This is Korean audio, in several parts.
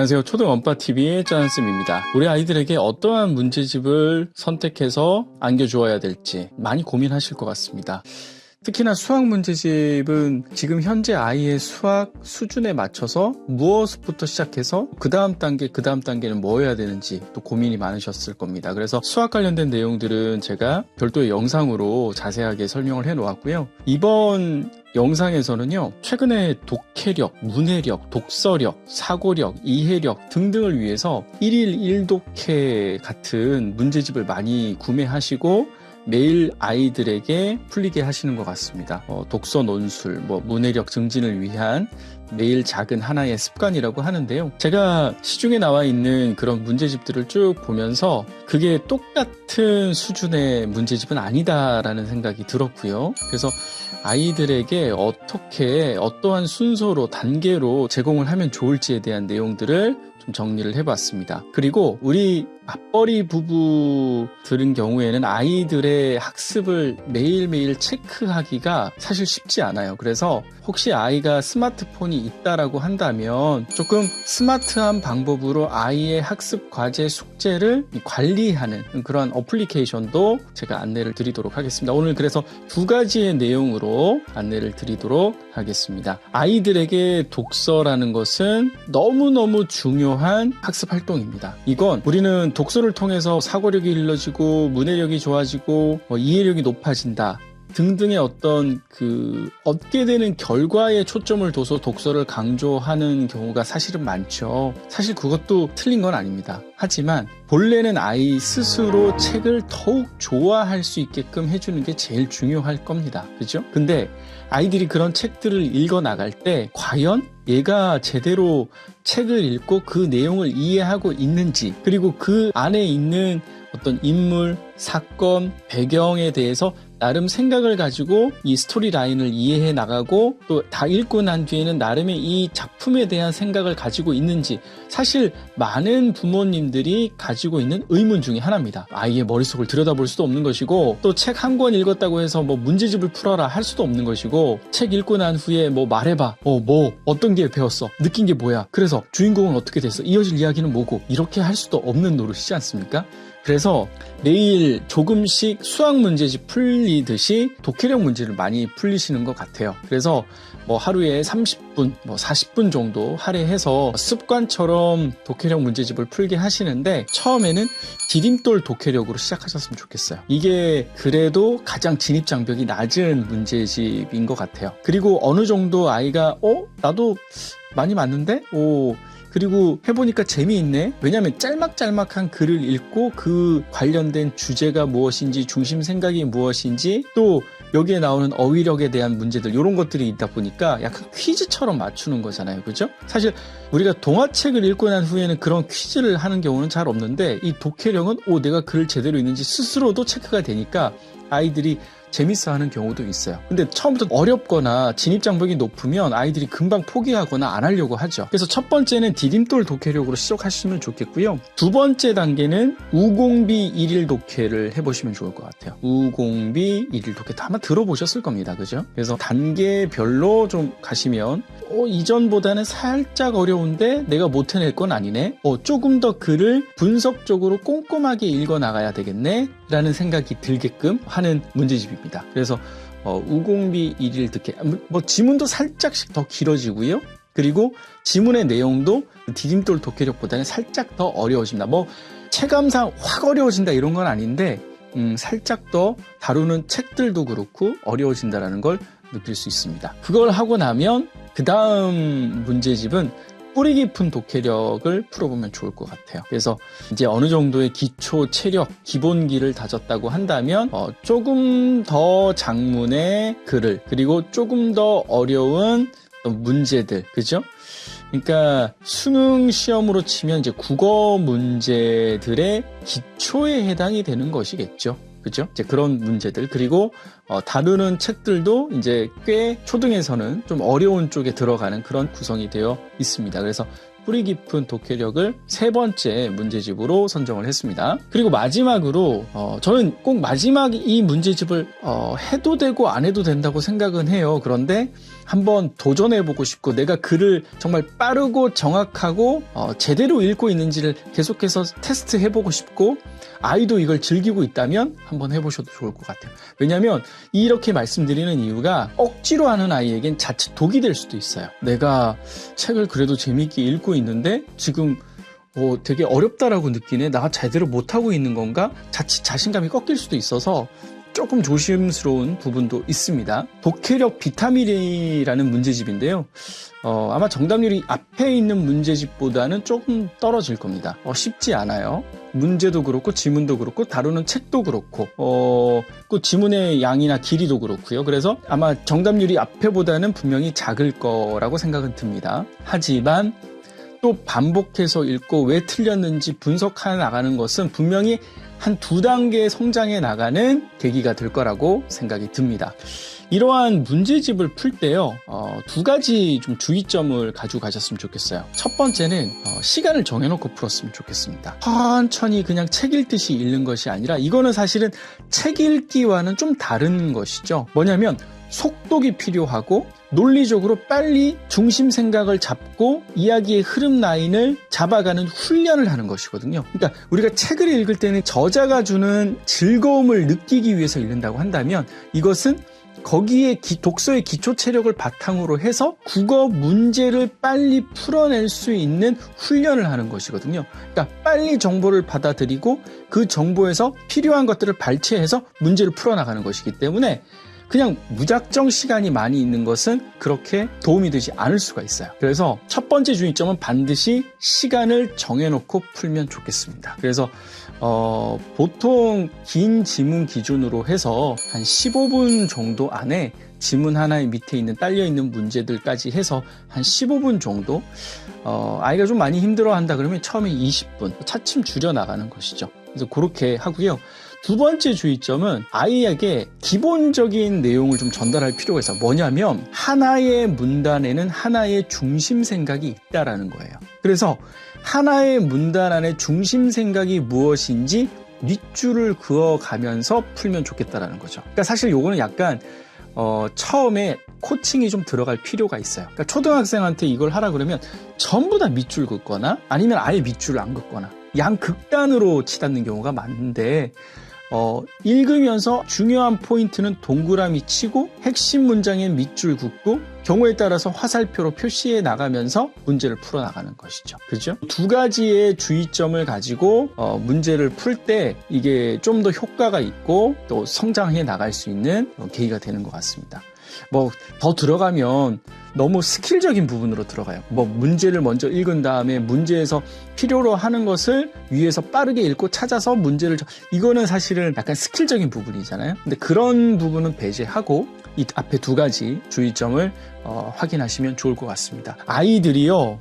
안녕하세요. 초등언빠TV의 짠쌤입니다. 우리 아이들에게 어떠한 문제집을 선택해서 안겨주어야 될지 많이 고민하실 것 같습니다. 특히나 수학 문제집은 지금 현재 아이의 수학 수준에 맞춰서 무엇부터 시작해서 그 다음 단계는 뭐 해야 되는지 또 고민이 많으셨을 겁니다. 그래서 수학 관련된 내용들은 제가 별도의 영상으로 자세하게 설명을 해 놓았고요. 이번 영상에서는요, 최근에 독해력, 문해력, 독서력, 사고력, 이해력 등등을 위해서 1일 1독해 같은 문제집을 많이 구매하시고 매일 아이들에게 풀리게 하시는 것 같습니다. 독서 논술, 문해력 증진을 위한 매일 작은 하나의 습관이라고 하는데요. 제가 시중에 나와 있는 그런 문제집들을 쭉 보면서 그게 똑같은 수준의 문제집은 아니다라는 생각이 들었고요. 그래서 아이들에게 어떻게 어떠한 순서로 단계로 제공을 하면 좋을지에 대한 내용들을 좀 정리를 해봤습니다. 그리고 우리 맞벌이 부부 들은 경우에는 아이들의 학습을 매일매일 체크하기가 사실 쉽지 않아요. 그래서 혹시 아이가 스마트폰이 있다라고 한다면 조금 스마트한 방법으로 아이의 학습 과제 숙제를 관리하는 그런 어플리케이션도 제가 안내를 드리도록 하겠습니다. 오늘 그래서 두 가지의 내용으로 안내를 드리도록 하겠습니다. 아이들에게 독서라는 것은 너무너무 중요한 학습 활동입니다. 이건 우리는 독서를 통해서 사고력이 길러지고 문해력이 좋아지고 이해력이 높아진다 등등의 어떤 얻게 되는 결과에 초점을 둬서 독서를 강조하는 경우가 사실은 많죠. 사실 그것도 틀린 건 아닙니다. 하지만 본래는 아이 스스로 책을 더욱 좋아할 수 있게끔 해주는 게 제일 중요할 겁니다. 그죠? 근데 아이들이 그런 책들을 읽어 나갈 때 과연 얘가 제대로 책을 읽고 그 내용을 이해하고 있는지, 그리고 그 안에 있는 어떤 인물, 사건, 배경에 대해서 나름 생각을 가지고 이 스토리 라인을 이해해 나가고 또 다 읽고 난 뒤에는 나름의 이 작품에 대한 생각을 가지고 있는지, 사실 많은 부모님들이 가지고 있는 의문 중에 하나입니다. 아이의 머릿속을 들여다볼 수도 없는 것이고, 또 책 한 권 읽었다고 해서 문제집을 풀어라 할 수도 없는 것이고, 책 읽고 난 후에 말해봐, 어떤 게 배웠어, 느낀 게 뭐야, 그래서 주인공은 어떻게 됐어, 이어질 이야기는 뭐고, 이렇게 할 수도 없는 노릇이지 않습니까? 그래서 매일 조금씩 수학 문제집 풀리듯이 독해력 문제를 많이 풀리시는 것 같아요. 그래서 하루에 30분, 40분 정도 할애해서 습관처럼 독해력 문제집을 풀게 하시는데, 처음에는 디딤돌 독해력으로 시작하셨으면 좋겠어요. 이게 그래도 가장 진입장벽이 낮은 문제집인 것 같아요. 그리고 어느 정도 아이가 나도 많이 맞는데? 그리고 해보니까 재미있네. 왜냐하면 짤막짤막한 글을 읽고 그 관련된 주제가 무엇인지, 중심 생각이 무엇인지, 또 여기에 나오는 어휘력에 대한 문제들, 이런 것들이 있다 보니까 약간 퀴즈처럼 맞추는 거잖아요. 그죠? 사실 우리가 동화책을 읽고 난 후에는 그런 퀴즈를 하는 경우는 잘 없는데, 이 독해력은 내가 글을 제대로 읽는지 스스로도 체크가 되니까 아이들이 재밌어하는 경우도 있어요. 근데 처음부터 어렵거나 진입장벽이 높으면 아이들이 금방 포기하거나 안 하려고 하죠. 그래서 첫 번째는 디딤돌 독해력으로 시작하시면 좋겠고요. 두 번째 단계는 우공비 일일 독해를 해보시면 좋을 것 같아요. 우공비 일일 독해 아마 들어보셨을 겁니다. 그죠? 그래서 단계별로 좀 가시면 이전보다는 살짝 어려운데 내가 못 해낼 건 아니네. 조금 더 글을 분석적으로 꼼꼼하게 읽어 나가야 되겠네 라는 생각이 들게끔 하는 문제집입니다. 그래서 우공비 일일 독해, 지문도 살짝씩 더 길어지고요. 그리고 지문의 내용도 디딤돌 독해력보다는 살짝 더 어려워집니다. 체감상 확 어려워진다 이런 건 아닌데, 살짝 더 다루는 책들도 그렇고 어려워진다라는 걸 느낄 수 있습니다. 그걸 하고 나면 그 다음 문제집은 뿌리 깊은 독해력을 풀어보면 좋을 것 같아요. 그래서 이제 어느 정도의 기초 체력, 기본기를 다졌다고 한다면 조금 더 장문의 글을, 그리고 조금 더 어려운 문제들, 그죠? 그러니까 수능 시험으로 치면 이제 국어 문제들의 기초에 해당이 되는 것이겠죠. 그죠? 이제 그런 문제들, 그리고 다루는 책들도 이제 꽤 초등에서는 좀 어려운 쪽에 들어가는 그런 구성이 되어 있습니다. 그래서 뿌리 깊은 독해력을 세 번째 문제집으로 선정을 했습니다. 그리고 마지막으로 저는 꼭 마지막 이 문제집을 해도 되고 안 해도 된다고 생각은 해요. 그런데 한번 도전해보고 싶고 내가 글을 정말 빠르고 정확하고 제대로 읽고 있는지를 계속해서 테스트해보고 싶고 아이도 이걸 즐기고 있다면 한번 해보셔도 좋을 것 같아요. 왜냐하면 이렇게 말씀드리는 이유가 억지로 하는 아이에겐 자칫 독이 될 수도 있어요. 내가 책을 그래도 재미있게 읽고 있는데 지금 되게 어렵다라고 느끼네. 나 제대로 못하고 있는 건가? 자칫 자신감이 꺾일 수도 있어서 조금 조심스러운 부분도 있습니다. 독해력 비타민이라는 문제집인데요. 아마 정답률이 앞에 있는 문제집보다는 조금 떨어질 겁니다. 쉽지 않아요. 문제도 그렇고 지문도 그렇고 다루는 책도 그렇고 그 지문의 양이나 길이도 그렇고요. 그래서 아마 정답률이 앞에보다는 분명히 작을 거라고 생각은 듭니다. 하지만 또 반복해서 읽고 왜 틀렸는지 분석해 나가는 것은 분명히 한 2단계 성장해 나가는 계기가 될 거라고 생각이 듭니다. 이러한 문제집을 풀 때요, 2가지 좀 주의점을 가지고 가셨으면 좋겠어요. 첫 번째는 시간을 정해놓고 풀었으면 좋겠습니다. 천천히 그냥 책 읽듯이 읽는 것이 아니라 이거는 사실은 책 읽기와는 좀 다른 것이죠. 뭐냐면 속독이 필요하고 논리적으로 빨리 중심 생각을 잡고 이야기의 흐름 라인을 잡아가는 훈련을 하는 것이거든요. 그러니까 우리가 책을 읽을 때는 저자가 주는 즐거움을 느끼기 위해서 읽는다고 한다면 이것은 거기에 독서의 기초 체력을 바탕으로 해서 국어 문제를 빨리 풀어낼 수 있는 훈련을 하는 것이거든요. 그러니까 빨리 정보를 받아들이고 그 정보에서 필요한 것들을 발췌해서 문제를 풀어나가는 것이기 때문에 그냥 무작정 시간이 많이 있는 것은 그렇게 도움이 되지 않을 수가 있어요. 그래서 첫 번째 주의점은 반드시 시간을 정해놓고 풀면 좋겠습니다. 그래서 보통 긴 지문 기준으로 해서 한 15분 정도 안에 지문 하나의 밑에 있는 딸려있는 문제들까지 해서 한 15분 정도 아이가 좀 많이 힘들어한다 그러면 처음에 20분 차츰 줄여나가는 것이죠. 그래서 그렇게 하고요. 두 번째 주의점은 아이에게 기본적인 내용을 좀 전달할 필요가 있어요. 뭐냐면 하나의 문단에는 하나의 중심 생각이 있다라는 거예요. 그래서 하나의 문단 안에 중심 생각이 무엇인지 밑줄을 그어가면서 풀면 좋겠다라는 거죠. 그러니까 사실 요거는 약간 처음에 코칭이 좀 들어갈 필요가 있어요. 그러니까 초등학생한테 이걸 하라 그러면 전부 다 밑줄 긋거나 아니면 아예 밑줄을 안 긋거나 양극단으로 치닫는 경우가 많은데 읽으면서 중요한 포인트는 동그라미 치고 핵심 문장엔 밑줄 긋고 경우에 따라서 화살표로 표시해 나가면서 문제를 풀어나가는 것이죠. 그죠? 2가지의 주의점을 가지고 문제를 풀 때 이게 좀 더 효과가 있고 또 성장해 나갈 수 있는 계기가 되는 것 같습니다. 더 들어가면 너무 스킬적인 부분으로 들어가요. 문제를 먼저 읽은 다음에 문제에서 필요로 하는 것을 위에서 빠르게 읽고 찾아서 문제를 이거는 사실은 약간 스킬적인 부분이잖아요. 근데 그런 부분은 배제하고 이 앞에 2가지 주의점을 확인하시면 좋을 것 같습니다. 아이들이요,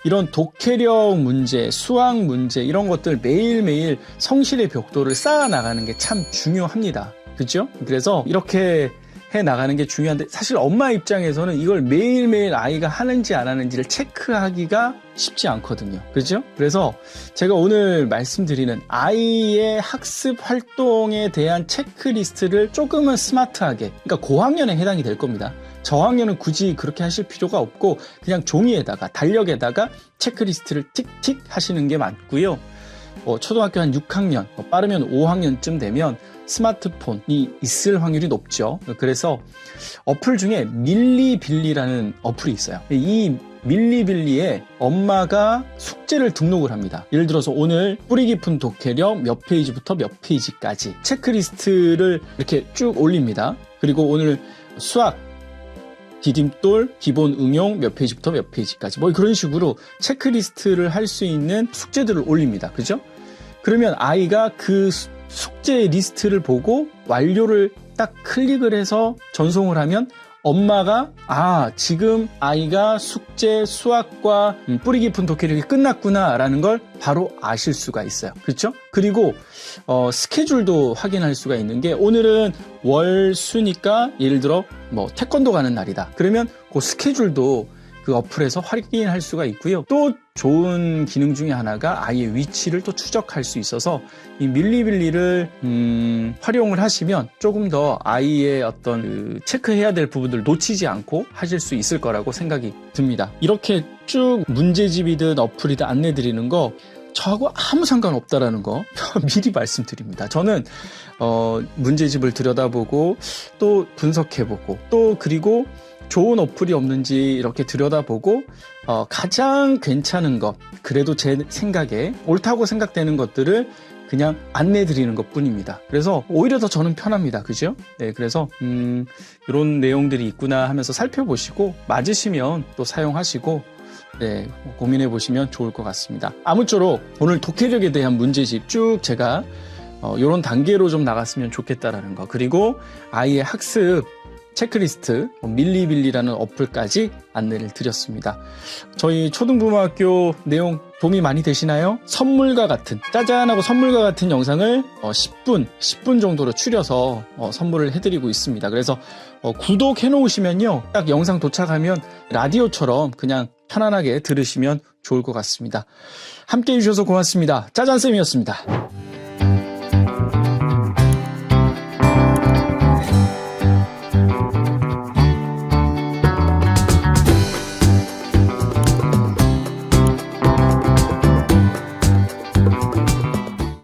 이런 독해력 문제, 수학 문제 이런 것들 매일매일 성실의 벽돌을 쌓아 나가는 게 참 중요합니다. 그렇죠? 그래서 이렇게 해 나가는 게 중요한데 사실 엄마 입장에서는 이걸 매일매일 아이가 하는지 안 하는지를 체크하기가 쉽지 않거든요. 그렇죠? 그래서 제가 오늘 말씀드리는 아이의 학습 활동에 대한 체크리스트를 조금은 스마트하게, 그러니까 고학년에 해당이 될 겁니다. 저학년은 굳이 그렇게 하실 필요가 없고 그냥 종이에다가 달력에다가 체크리스트를 틱틱 하시는 게 맞고요. 초등학교 한 6학년, 빠르면 5학년쯤 되면 스마트폰이 있을 확률이 높죠. 그래서 어플 중에 밀리빌리라는 어플이 있어요. 이 밀리빌리에 엄마가 숙제를 등록을 합니다. 예를 들어서 오늘 뿌리 깊은 독해력 몇 페이지부터 몇 페이지까지 체크리스트를 이렇게 쭉 올립니다. 그리고 오늘 수학 디딤돌 기본 응용 몇 페이지부터 몇 페이지까지 그런 식으로 체크리스트를 할 수 있는 숙제들을 올립니다. 그죠? 그러면 아이가 그 숙제 리스트를 보고 완료를 딱 클릭을 해서 전송을 하면 엄마가 지금 아이가 숙제 수학과 뿌리 깊은 독해력이 끝났구나 라는 걸 바로 아실 수가 있어요. 그렇죠? 그리고 스케줄도 확인할 수가 있는 게 오늘은 월 수니까 예를 들어 태권도 가는 날이다. 그러면 그 스케줄도 그 어플에서 확인할 수가 있고요. 또 좋은 기능 중에 하나가 아이의 위치를 또 추적할 수 있어서 이 밀리빌리를 활용을 하시면 조금 더 아이의 어떤 그 체크해야 될 부분들 놓치지 않고 하실 수 있을 거라고 생각이 듭니다. 이렇게 쭉 문제집이든 어플이든 안내 드리는 거 저하고 아무 상관없다라는 거 미리 말씀드립니다. 저는 문제집을 들여다보고 또 분석해보고 또 그리고 좋은 어플이 없는지 이렇게 들여다보고 가장 괜찮은 것, 그래도 제 생각에 옳다고 생각되는 것들을 그냥 안내 드리는 것 뿐입니다. 그래서 오히려 더 저는 편합니다. 그죠? 네, 그래서 이런 내용들이 있구나 하면서 살펴보시고 맞으시면 또 사용하시고 네, 고민해 보시면 좋을 것 같습니다. 아무쪼록 오늘 독해력에 대한 문제집 쭉 제가 이런 단계로 좀 나갔으면 좋겠다라는 거, 그리고 아이의 학습 체크리스트 밀리빌리라는 어플까지 안내를 드렸습니다. 저희 초등부모학교 내용 도움이 많이 되시나요? 선물과 같은 짜잔하고 선물과 같은 영상을 10분 정도로 추려서 선물을 해드리고 있습니다. 그래서 구독해 놓으시면요, 딱 영상 도착하면 라디오처럼 그냥 편안하게 들으시면 좋을 것 같습니다. 함께 해주셔서 고맙습니다. 짜잔쌤이었습니다.